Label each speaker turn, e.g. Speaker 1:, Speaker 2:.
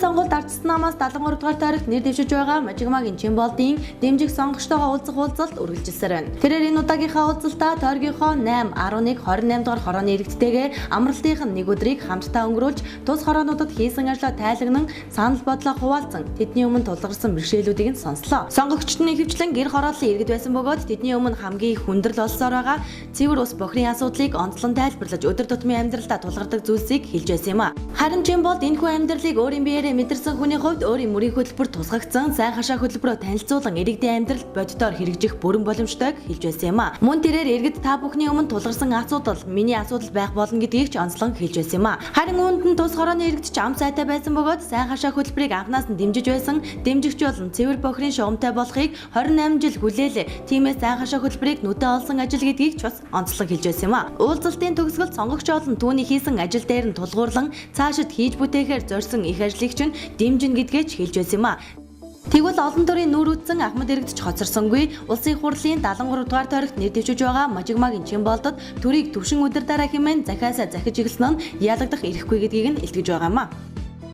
Speaker 1: сонгуульд ардчсан намаас 73 дугаар тойрогт нэр дэвшиж байгаа Мажигмагийн Чимболдын дэмжих сонгогчтойгоо уулзах уулзалт үргэлжилсээр байна. Тэрээр энэ удаагийнхаа уулзалтаа тойргийнхоо 8, 11, 28 дугаар хорооны иргэдтэйгээ амралтынх нь нэг өдрийг хамтдаа өнгөрүүлж тус хороонуудад хийсэн ажлаа тайлагнан санал бодлоо хуваалцсан тэдний өмнө тулгарсан бэрхшээлүүдийг нь сонслоо. Сонгогчд нь ихэвчлэн гэр хорооллын иргэд байсан бөгөөд тэдний өмнө хамгийн их хүндрэл олсоор байгаа цэвэр ус бохирын асуудлыг онцлон тайлбарлаж өдөр тутмын амьдралдаа тулгардаг зүйлсийг хэлж байсан юм а. Харин Чимболд энэхүү амьдралыг өөрийн биеэрээ мэдэрсэн хүний хувьд өөрийн мөрийн хөтөлбөр тусгагдсан сайн хашаа хөтөлбөрөөр танилцуулан иргэдийн амьдралд бодитоор хэрэгжих бүрэн боломжтойг хэлж байсан юм а. Мөн тэрээр иргэд та бүхний өмнө тулгарсан асуудал миний асуудал байх болно гэдгийг ч онцлон хэлж байсан юм а. Харин үүнд нь тус хорооны иргэд ч ам сайтай байсан бөгөөд сайн хашаа хөтөлбөрийг анханаас нь дэмжиж байсан дэмжигч болон цэвэр бохирын шугамтай болохыг 28 жил хүлээлээ. Тиймээс сайн хашаа хөтөлбөрийг нүдэ олсон ажил гэдгийг ч бас онцлог хэлж байсан юм а. Уулзалтын төгсгөлд сонгогч болон түүний хийсэн ажил дээр нь тулгуурлан цаашид хийж бүтээхээр зорьсон их ажлыг ч дэмжинэ гэдгээ ч хэлж байсан юм а. Тэгвэл олон төрлийн нүүр үтсэн Ахмад иргэдч хоцорсонгүй улсын хурлын 73 дугаар тойрогт нэр дэвшиж байгаа Мажигмагийн Чимболдод төрийг төвшин өдөр дараа хэмээн захиасаа захиж эхэлсэн нь ялагдах эрхгүй гэдгийг нь илтгэж байгаа юм а.